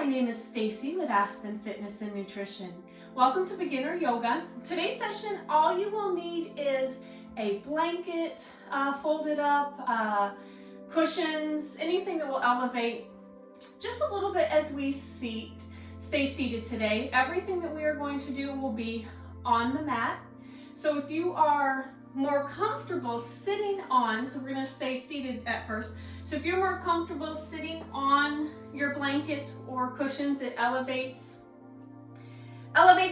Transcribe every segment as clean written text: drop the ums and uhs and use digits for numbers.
my name is Stacie with Aspen Fitness and Nutrition. Welcome to Beginner Yoga. Today's session, all you will need is a blanket folded up, cushions, anything that will elevate just a little bit as we stay seated today. Everything that we are going to do will be on the mat. So if you are more comfortable sitting on, so we're going to stay seated at first. So if you're more comfortable sitting on your blanket or cushions, it elevates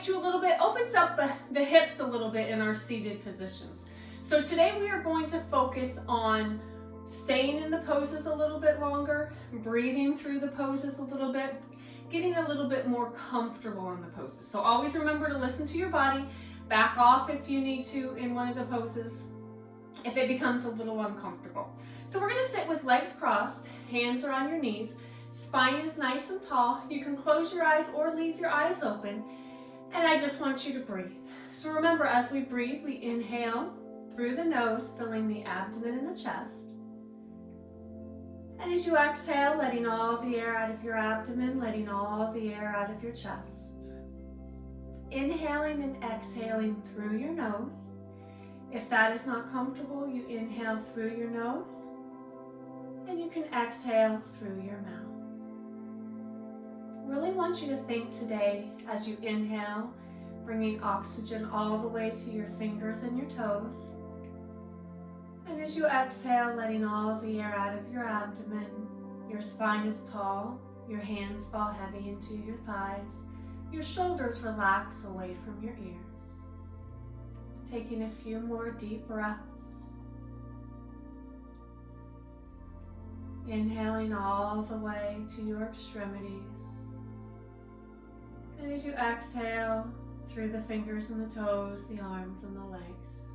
you a little bit, opens up the hips a little bit in our seated positions. So today we are going to focus on staying in the poses a little bit longer, breathing through the poses a little bit, getting a little bit more comfortable in the poses. So always remember to listen to your body, back off if you need to in one of the poses if it becomes a little uncomfortable. So we're going to sit with legs crossed, hands are on your knees, spine is nice and tall. You can close your eyes or leave your eyes open, and I just want you to breathe. So remember, as we breathe, we inhale through the nose, filling the abdomen and the chest. And as you exhale, letting all the air out of your abdomen, letting all the air out of your chest. Inhaling and exhaling through your nose. If that is not comfortable, you inhale through your nose, and you can exhale through your mouth. Really want you to think today as you inhale, bringing oxygen all the way to your fingers and your toes. And as you exhale, letting all the air out of your abdomen, your spine is tall, your hands fall heavy into your thighs, your shoulders relax away from your ears. Taking a few more deep breaths. Inhaling all the way to your extremities. And as you exhale through the fingers and the toes, the arms and the legs.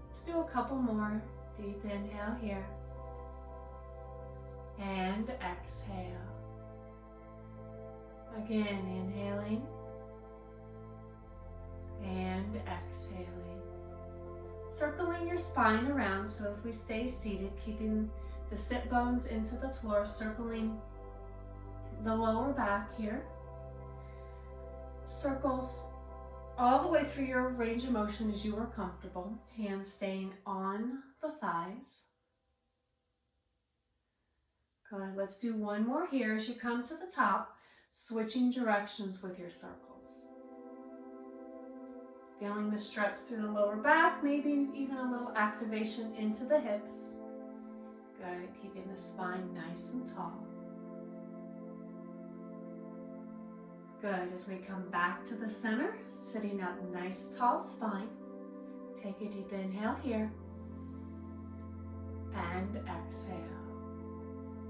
Let's do a couple more. Deep inhale here. And exhale. Again, inhaling. And exhaling. Circling your spine around, so as we stay seated, keeping the sit bones into the floor, circling the lower back here. Circles all the way through your range of motion as you are comfortable. Hands staying on the thighs. Good. Let's do one more here as you come to the top, switching directions with your circles. Feeling the stretch through the lower back, maybe even a little activation into the hips. Good, keeping the spine nice and tall. Good, as we come back to the center, sitting up nice tall spine. Take a deep inhale here. And exhale.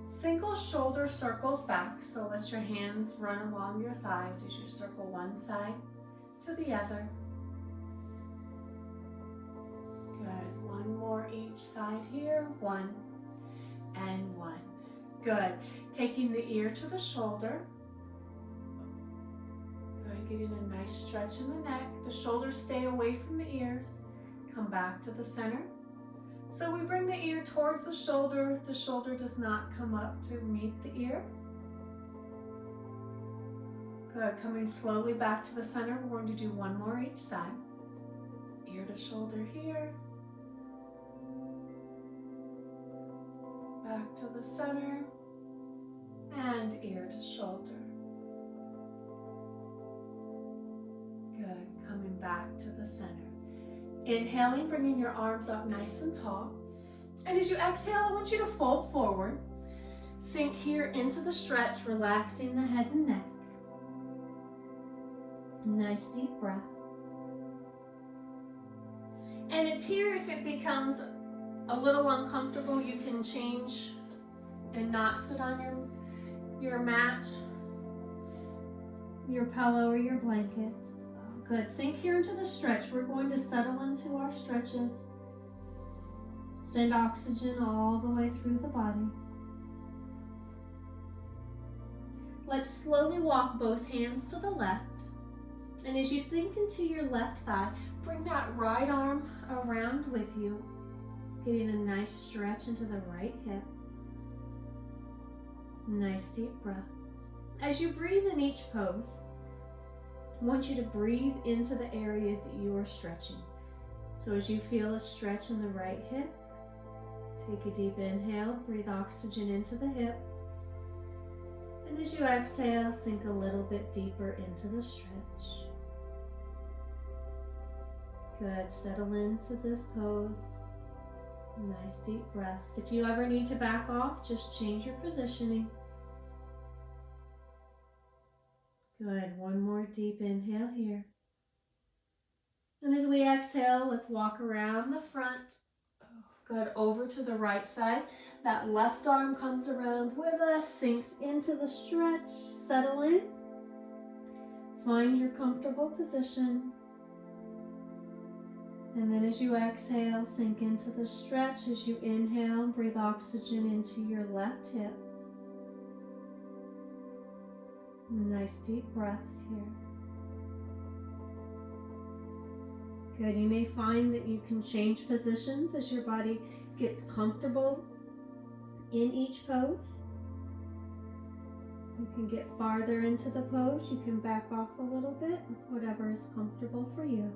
Single shoulder circles back, so let your hands run along your thighs as you circle one side to the other. Good. One more each side here. One and one. Good. Taking the ear to the shoulder. Good. Getting a nice stretch in the neck. The shoulders stay away from the ears. Come back to the center. So we bring the ear towards the shoulder. The shoulder does not come up to meet the ear. Good. Coming slowly back to the center. We're going to do one more each side. Ear to shoulder here. Back to the center, and ear to shoulder. Good, coming back to the center. Inhaling, bringing your arms up nice and tall. And as you exhale, I want you to fold forward. Sink here into the stretch, relaxing the head and neck. Nice deep breaths. And it's here, if it becomes a little uncomfortable, you can change and not sit on your mat, your pillow, or your blanket. Good. Sink here into the stretch. We're going to settle into our stretches. Send oxygen all the way through the body. Let's slowly walk both hands to the left. And as you sink into your left thigh, bring that right arm around with you. Getting a nice stretch into the right hip. Nice deep breaths. As you breathe in each pose, I want you to breathe into the area that you are stretching. So as you feel a stretch in the right hip, take a deep inhale, breathe oxygen into the hip. And as you exhale, sink a little bit deeper into the stretch. Good, settle into this pose. Nice deep breaths. If you ever need to back off, just change your positioning. Good, one more deep inhale here. And as we exhale, let's walk around the front. Good, over to the right side. That left arm comes around with us, sinks into the stretch, settle in. Find your comfortable position. And then as you exhale, sink into the stretch. As you inhale, breathe oxygen into your left hip. Nice deep breaths here. Good, you may find that you can change positions as your body gets comfortable in each pose. You can get farther into the pose, you can back off a little bit, whatever is comfortable for you.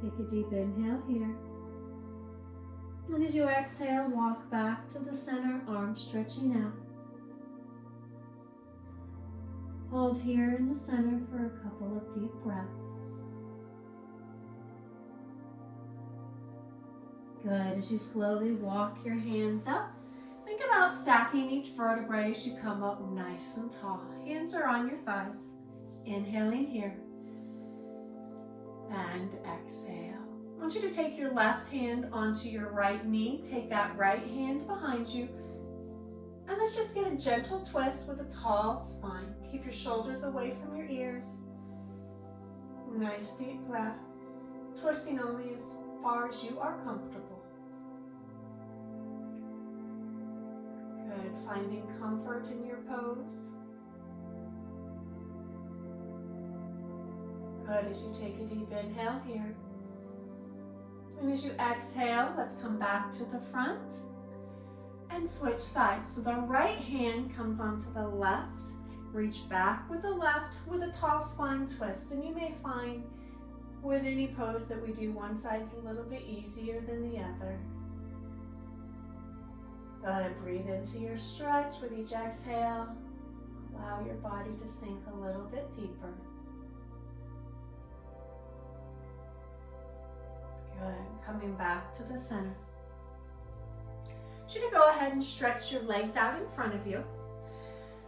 Take a deep inhale here. And as you exhale, walk back to the center, arms stretching out. Hold here in the center for a couple of deep breaths. Good, as you slowly walk your hands up, think about stacking each vertebrae as you come up nice and tall. Hands are on your thighs. Inhaling here. And exhale. I want you to take your left hand onto your right knee. Take that right hand behind you. And let's just get a gentle twist with a tall spine. Keep your shoulders away from your ears. Nice deep breaths. Twisting only as far as you are comfortable. Good. Finding comfort in your pose. Good. As you take a deep inhale here. And as you exhale, let's come back to the front and switch sides. So the right hand comes onto the left. Reach back with the left with a tall spine twist. And you may find with any pose that we do, one side's a little bit easier than the other. Good. Breathe into your stretch with each exhale. Allow your body to sink a little bit deeper. Good. Coming back to the center. I want you to go ahead and stretch your legs out in front of you.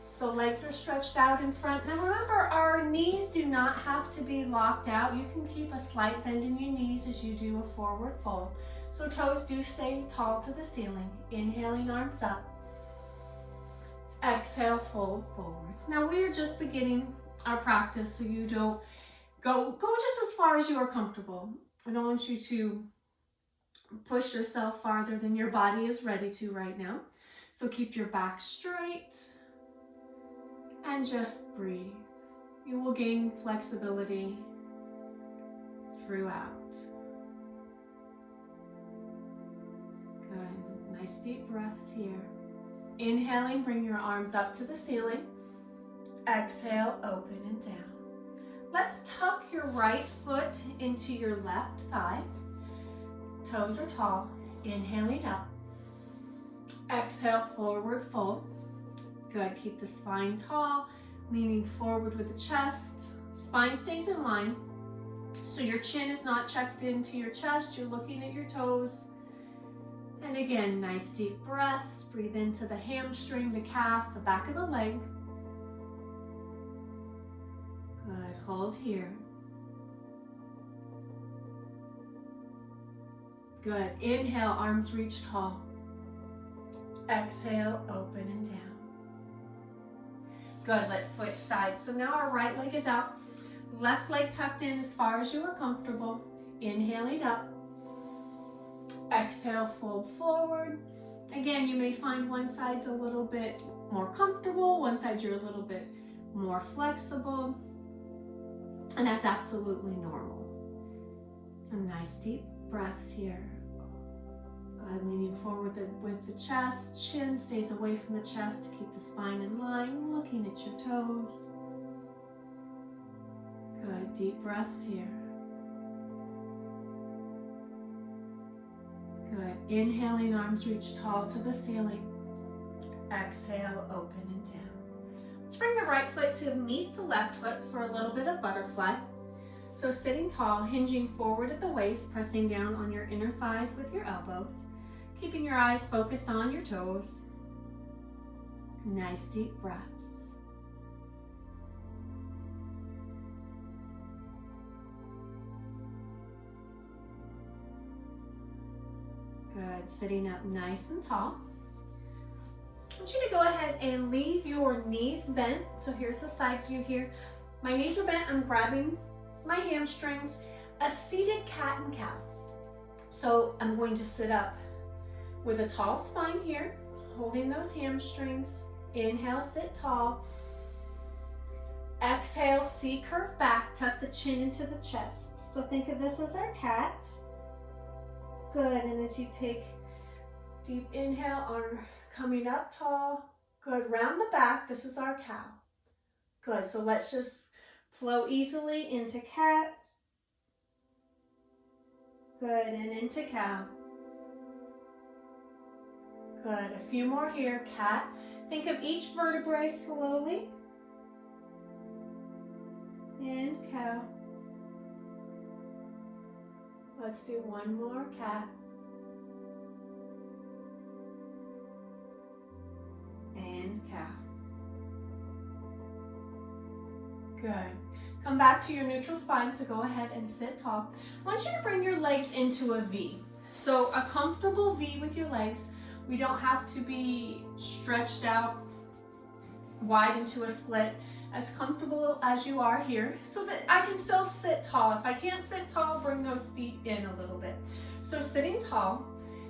So legs are stretched out in front. Now remember, our knees do not have to be locked out. You can keep a slight bend in your knees as you do a forward fold. So toes do stay tall to the ceiling. Inhaling, arms up. Exhale, fold forward. Now we are just beginning our practice, so you don't go just as far as you are comfortable. I don't want you to push yourself farther than your body is ready to right now. So keep your back straight and just breathe. You will gain flexibility throughout. Good. Nice deep breaths here. Inhaling, bring your arms up to the ceiling. Exhale, open and down. Let's tuck your right foot into your left thigh. Toes are tall. Inhaling up. Exhale, forward fold. Good. Keep the spine tall, leaning forward with the chest. Spine stays in line. So your chin is not checked into your chest. You're looking at your toes. And again, nice deep breaths. Breathe into the hamstring, the calf, the back of the leg. Good. Hold here. Good. Inhale, arms reach tall. Exhale, open and down. Good. Let's switch sides. So now our right leg is out. Left leg tucked in as far as you are comfortable. Inhaling up. Exhale, fold forward. Again, you may find one side's a little bit more comfortable, one side you're a little bit more flexible, and that's absolutely normal. Some nice deep breaths here. Good, leaning forward with the chest. Chin stays away from the chest to keep the spine in line, looking at your toes. Good, deep breaths here. Good, inhaling, arms reach tall to the ceiling. Exhale, open and down. Let's bring the right foot to meet the left foot for a little bit of butterfly. So sitting tall, hinging forward at the waist, pressing down on your inner thighs with your elbows, keeping your eyes focused on your toes. Nice deep breaths. Good, sitting up nice and tall. I want you to go ahead and leave your knees bent. So here's the side view here. My knees are bent, I'm grabbing my hamstrings, a seated cat and cow. So I'm going to sit up with a tall spine here, holding those hamstrings. Inhale, sit tall. Exhale, C curve back, tuck the chin into the chest. So think of this as our cat. Good, and as you take deep inhale, arm coming up tall. Good, round the back, this is our cow. Good, so let's just flow easily into cat. Good, and into cow. Good, a few more here, cat. Think of each vertebrae slowly. And cow. Let's do one more, cat. And cow. Good. Come back to your neutral spine, so go ahead and sit tall. I want you to bring your legs into a V. So a comfortable V with your legs. We don't have to be stretched out wide into a split. As comfortable as you are here, so that I can still sit tall. If I can't sit tall, bring those feet in a little bit. So sitting tall,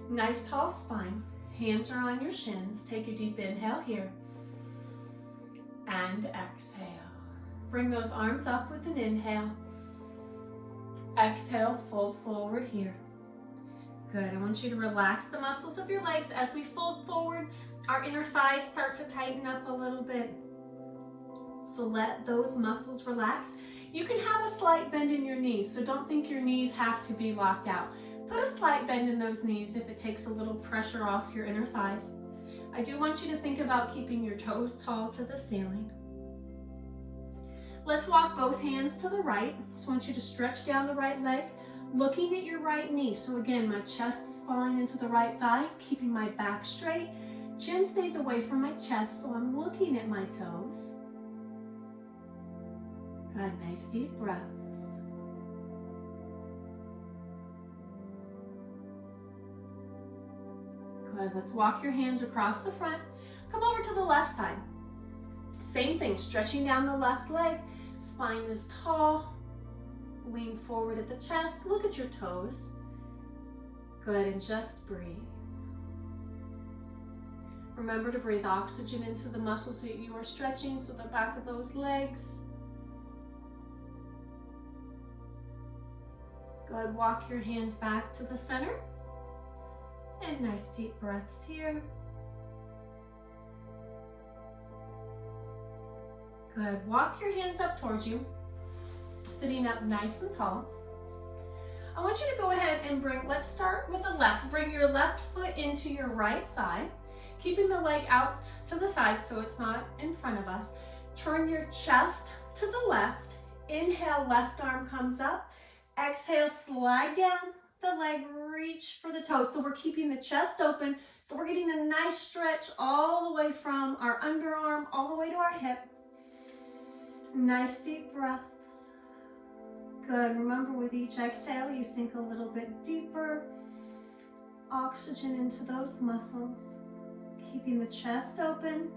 nice tall spine, hands are on your shins. Take a deep inhale here. And exhale. Bring those arms up with an inhale. Exhale, fold forward here. Good, I want you to relax the muscles of your legs. As we fold forward, our inner thighs start to tighten up a little bit. So let those muscles relax. You can have a slight bend in your knees, so don't think your knees have to be locked out. Put a slight bend in those knees if it takes a little pressure off your inner thighs. I do want you to think about keeping your toes tall to the ceiling. Let's walk both hands to the right. Just want you to stretch down the right leg, looking at your right knee. So again, my chest is falling into the right thigh, keeping my back straight. Chin stays away from my chest, so I'm looking at my toes. Good, nice deep breaths. Good, let's walk your hands across the front. Come over to the left side. Same thing, stretching down the left leg. Spine is tall. Lean forward at the chest. Look at your toes. Good, and just breathe. Remember to breathe oxygen into the muscles that you are stretching, so the back of those legs. Good, walk your hands back to the center. And nice deep breaths here. Good, walk your hands up towards you, sitting up nice and tall. I want you to go ahead and let's start with the left. Bring your left foot into your right thigh, keeping the leg out to the side so it's not in front of us. Turn your chest to the left. Inhale, left arm comes up. Exhale, slide down the leg, reach for the toes. So we're keeping the chest open. So we're getting a nice stretch all the way from our underarm all the way to our hip. Nice deep breaths. Good. Remember, with each exhale, you sink a little bit deeper. Oxygen into those muscles. Keeping the chest open.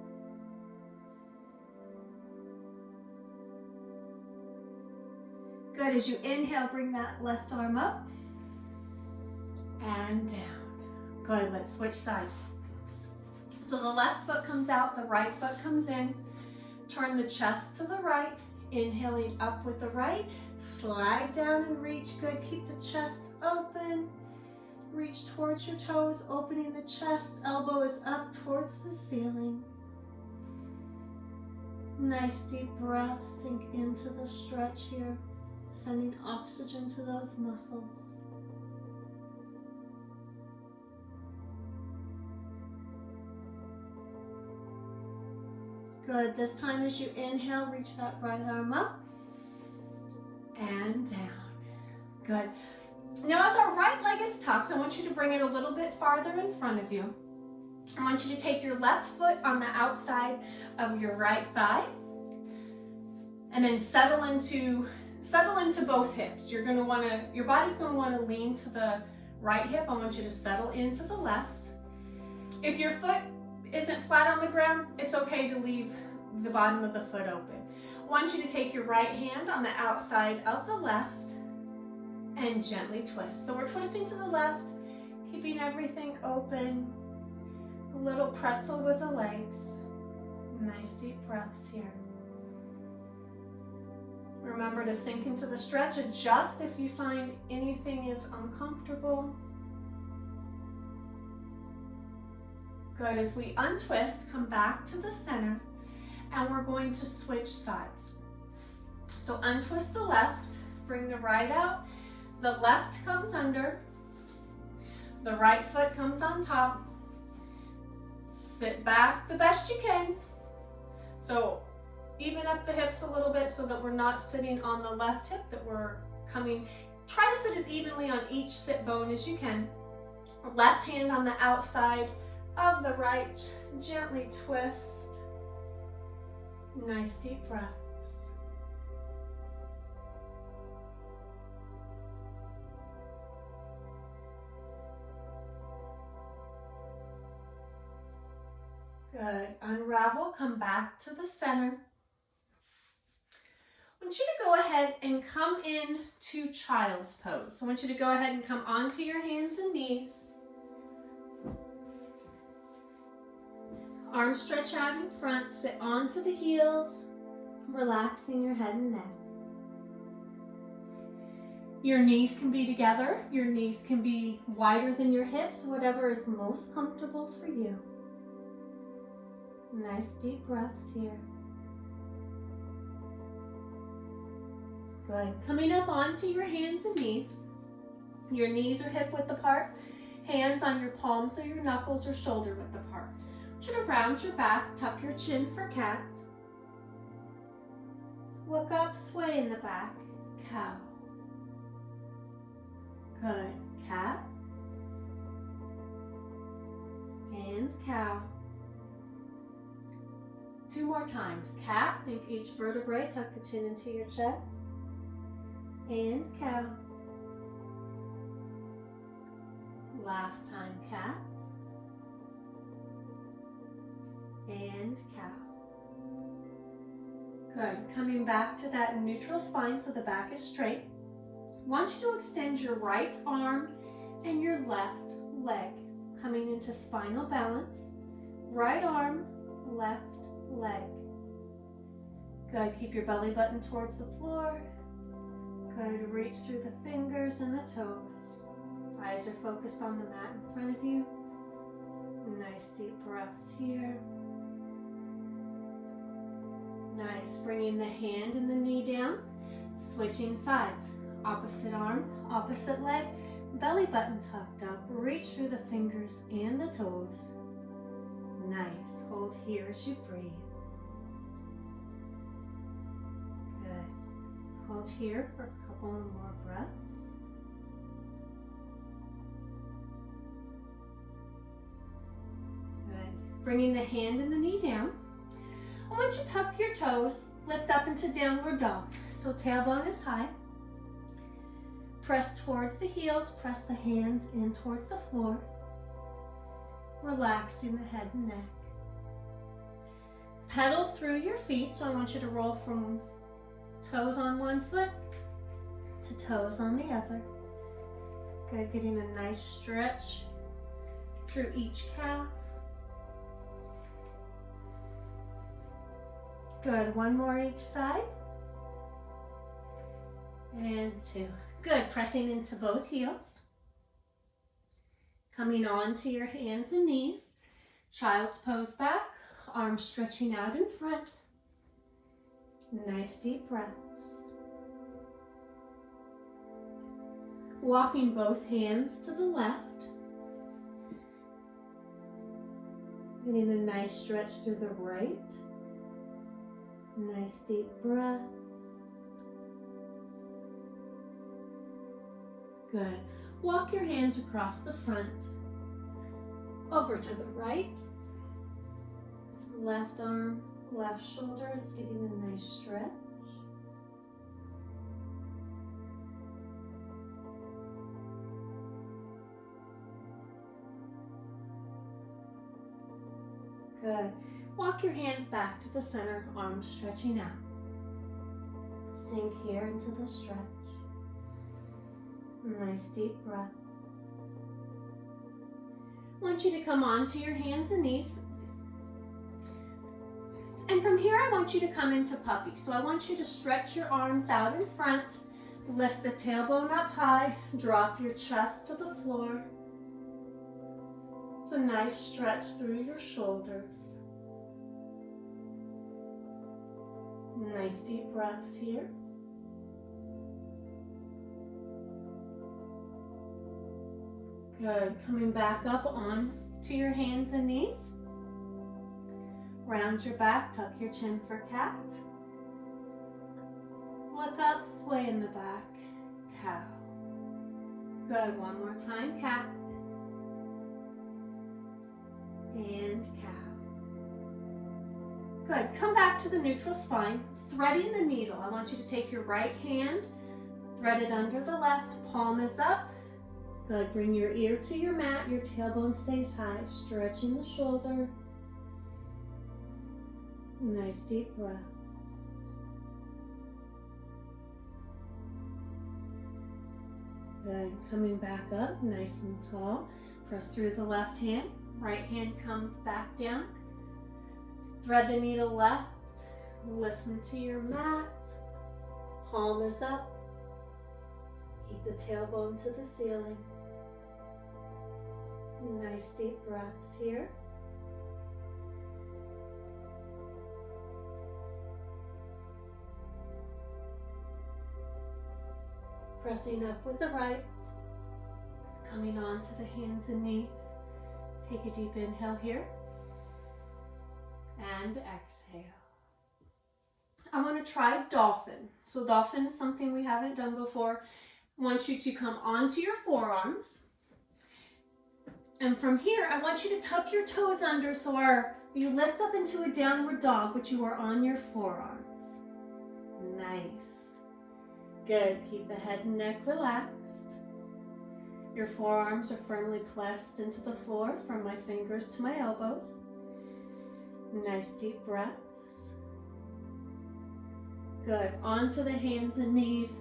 Good. As you inhale, bring that left arm up and down. Good. Let's switch sides. So the left foot comes out, the right foot comes in. Turn the chest to the right. Inhaling up with the right. Slide down and reach. Good. Keep the chest open. Reach towards your toes, opening the chest. Elbow is up towards the ceiling. Nice deep breath. Sink into the stretch here, sending oxygen to those muscles. Good. This time as you inhale, reach that right arm up and down. Good. Now as our right leg is tucked, I want you to bring it a little bit farther in front of you. I want you to take your left foot on the outside of your right thigh and then settle into both hips. Your body's going to want to lean to the right hip. I want you to settle into the left. If your foot isn't flat on the ground, it's okay to leave the bottom of the foot open. I want you to take your right hand on the outside of the left and gently twist. So we're twisting to the left, keeping everything open. A little pretzel with the legs. Nice deep breaths here. Remember to sink into the stretch. Adjust if you find anything is uncomfortable. Good. As we untwist, come back to the center, and we're going to switch sides. So untwist the left, bring the right out. The left comes under, the right foot comes on top. Sit back the best you can. So even up the hips a little bit so that we're not sitting on the left hip, that we're coming. Try to sit as evenly on each sit bone as you can. Left hand on the outside of the right, gently twist. Nice deep breaths. Good. Unravel, come back to the center. I want you to go ahead and come in to child's pose. I want you to go ahead and come onto your hands and knees. Arms stretch out in front, sit onto the heels, relaxing your head and neck. Your knees can be together, your knees can be wider than your hips, whatever is most comfortable for you. Nice deep breaths here. Good. Coming up onto your hands and knees. Your knees are hip width apart. Hands on your palms or your knuckles or shoulder width apart. I want you to round your back, tuck your chin for cat. Look up, sway in the back. Cow. Good. Cat. And cow. 2 more times. Cat, think each vertebrae, tuck the chin into your chest. And cow. Last time, cat. And cow. Good. Coming back to that neutral spine so the back is straight. I want you to extend your right arm and your left leg, coming into spinal balance. Right arm, left leg. Good. Keep your belly button towards the floor. Good. Reach through the fingers and the toes. Eyes are focused on the mat in front of you. Nice deep breaths here. Nice. Bringing the hand and the knee down. Switching sides. Opposite arm, opposite leg. Belly button tucked up. Reach through the fingers and the toes. Nice. Hold here as you breathe. Good. Hold here for a couple more breaths. Good. Bringing the hand and the knee down. I want you to tuck your toes, lift up into downward dog. So tailbone is high. Press towards the heels, press the hands in towards the floor. Relaxing the head and neck. Pedal through your feet, so I want you to roll from toes on one foot to toes on the other. Good, getting a nice stretch through each calf. Good, 1 more each side. And 2. Good, pressing into both heels. Coming on to your hands and knees, child's pose back, arms stretching out in front. Nice deep breaths. Walking both hands to the left. Getting a nice stretch through the right. Nice deep breath. Good. Walk your hands across the front. Over to the right. Left arm, left shoulder is getting a nice stretch. Good. Walk your hands back to the center, arms stretching out. Sink here into the stretch. Nice deep breaths. I want you to come onto your hands and knees. And from here, I want you to come into puppy. So I want you to stretch your arms out in front, lift the tailbone up high, drop your chest to the floor. It's a nice stretch through your shoulders. Nice deep breaths here. Good. Coming back up on to your hands and knees. Round your back, tuck your chin for cat. Look up, sway in the back, cow. Good. One more time, cat. And cow. Good. Come back to the neutral spine, threading the needle. I want you to take your right hand, thread it under the left, palm is up. Good. Bring your ear to your mat, your tailbone stays high, stretching the shoulder. Nice deep breaths. Good. Coming back up, nice and tall. Press through the left hand. Right hand comes back down. Thread the needle left. Listen to your mat. Palm is up. Keep the tailbone to the ceiling. Nice deep breaths here. Pressing up with the right. Coming on to the hands and knees. Take a deep inhale here. And exhale. I want to try dolphin. So dolphin is something we haven't done before. I want you to come onto your forearms. And from here, I want you to tuck your toes under so you lift up into a downward dog, but you are on your forearms. Nice. Good. Keep the head and neck relaxed. Your forearms are firmly pressed into the floor from my fingers to my elbows. Nice deep breaths. Good. Onto the hands and knees.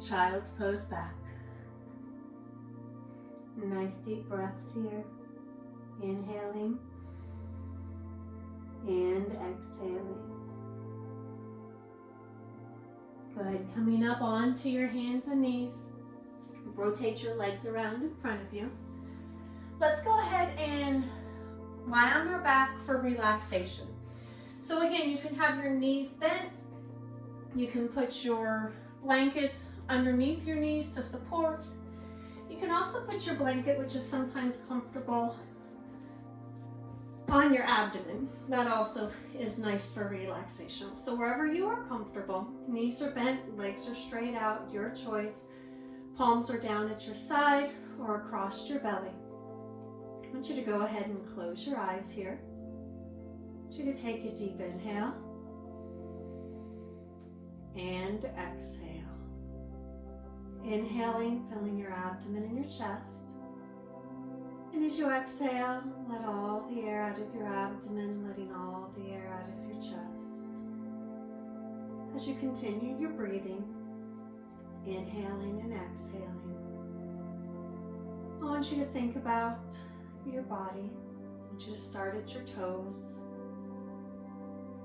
Child's pose back. Nice deep breaths here. Inhaling and exhaling. Good. Coming up onto your hands and knees. Rotate your legs around in front of you. Let's go ahead and lie on your back for relaxation. So again, you can have your knees bent. You can put your blanket underneath your knees to support. You can also put your blanket, which is sometimes comfortable, on your abdomen. That also is nice for relaxation. So wherever you are comfortable, knees are bent, legs are straight out, your choice. Palms are down at your side or across your belly. I want you to go ahead and close your eyes here. I want you to take a deep inhale and exhale. Inhaling, filling your abdomen and your chest. And as you exhale, let all the air out of your abdomen, letting all the air out of your chest. As you continue your breathing, inhaling and exhaling, I want you to think about your body. I want you to start at your toes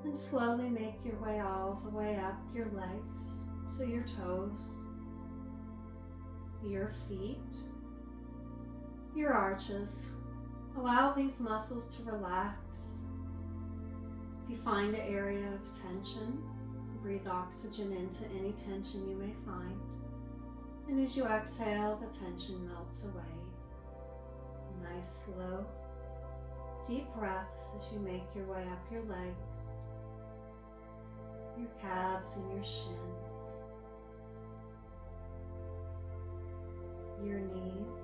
and slowly make your way all the way up your legs. So your toes, your feet, your arches. Allow these muscles to relax. If you find an area of tension, breathe oxygen into any tension you may find. And as you exhale, the tension melts away. Nice, slow, deep breaths as you make your way up your legs, your calves and your shins, your knees,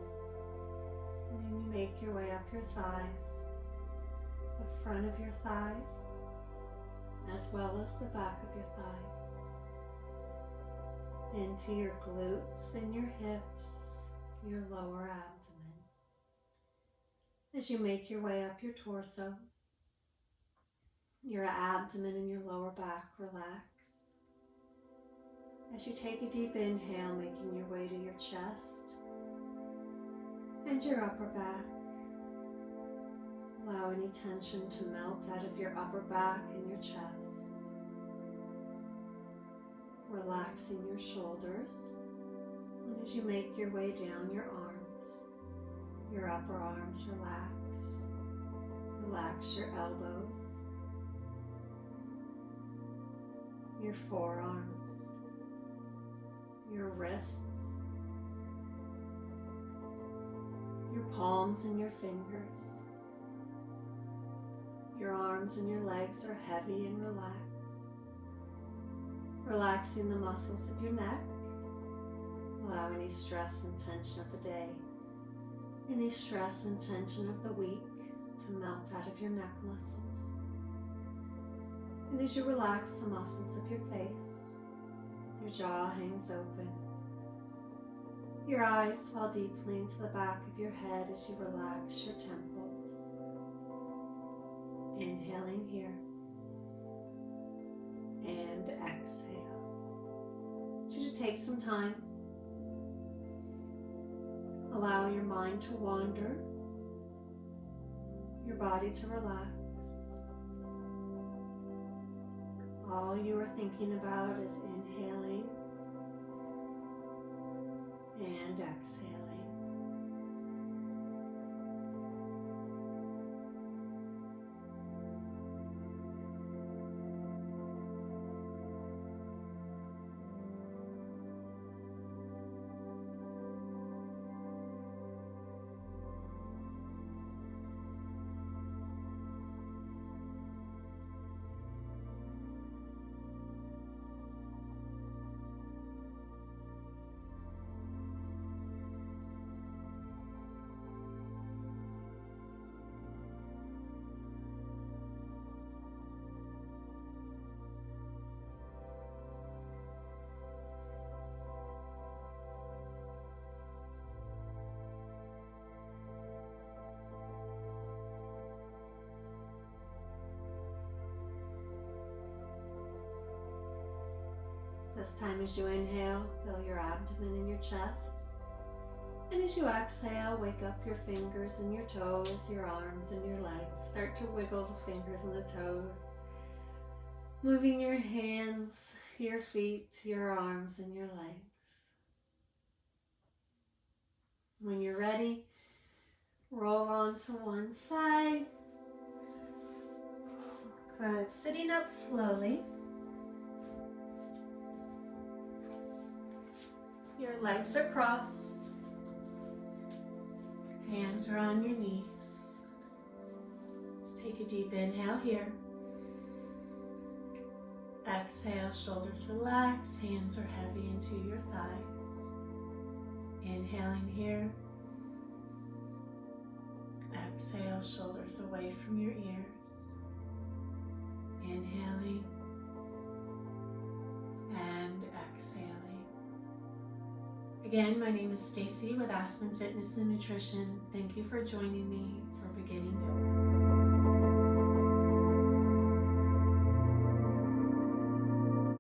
and then you make your way up your thighs, the front of your thighs, as well as the back of your thighs, into your glutes and your hips, your lower abdomen. As you make your way up your torso, your abdomen and your lower back relax. As you take a deep inhale, making your way to your chest and your upper back. Allow any tension to melt out of your upper back and your chest. Relaxing your shoulders. And as you make your way down your arms, your upper arms relax. Relax your elbows, your forearms, your wrists, your palms and your fingers. Your arms and your legs are heavy and relaxed. Relaxing the muscles of your neck. Allow any stress and tension of the day, any stress and tension of the week to melt out of your neck muscles. And as you relax the muscles of your face, your jaw hangs open. Your eyes fall deeply into the back of your head as you relax your temples. Inhaling here and exhale. I want you to take some time. Allow your mind to wander, your body to relax. All you are thinking about is inhaling and exhaling. This time as you inhale, fill your abdomen and your chest. And as you exhale, wake up your fingers and your toes, your arms and your legs. Start to wiggle the fingers and the toes. Moving your hands, your feet, your arms and your legs. When you're ready, roll onto one side. Good. Sitting up slowly. Your legs are crossed. Hands are on your knees. Let's take a deep inhale here. Exhale, shoulders relax, hands are heavy into your thighs. Inhaling here. Exhale, shoulders away from your ears. Inhaling and exhaling. Again, my name is Stacie with Aspen Fitness and Nutrition. Thank you for joining me for beginning yoga.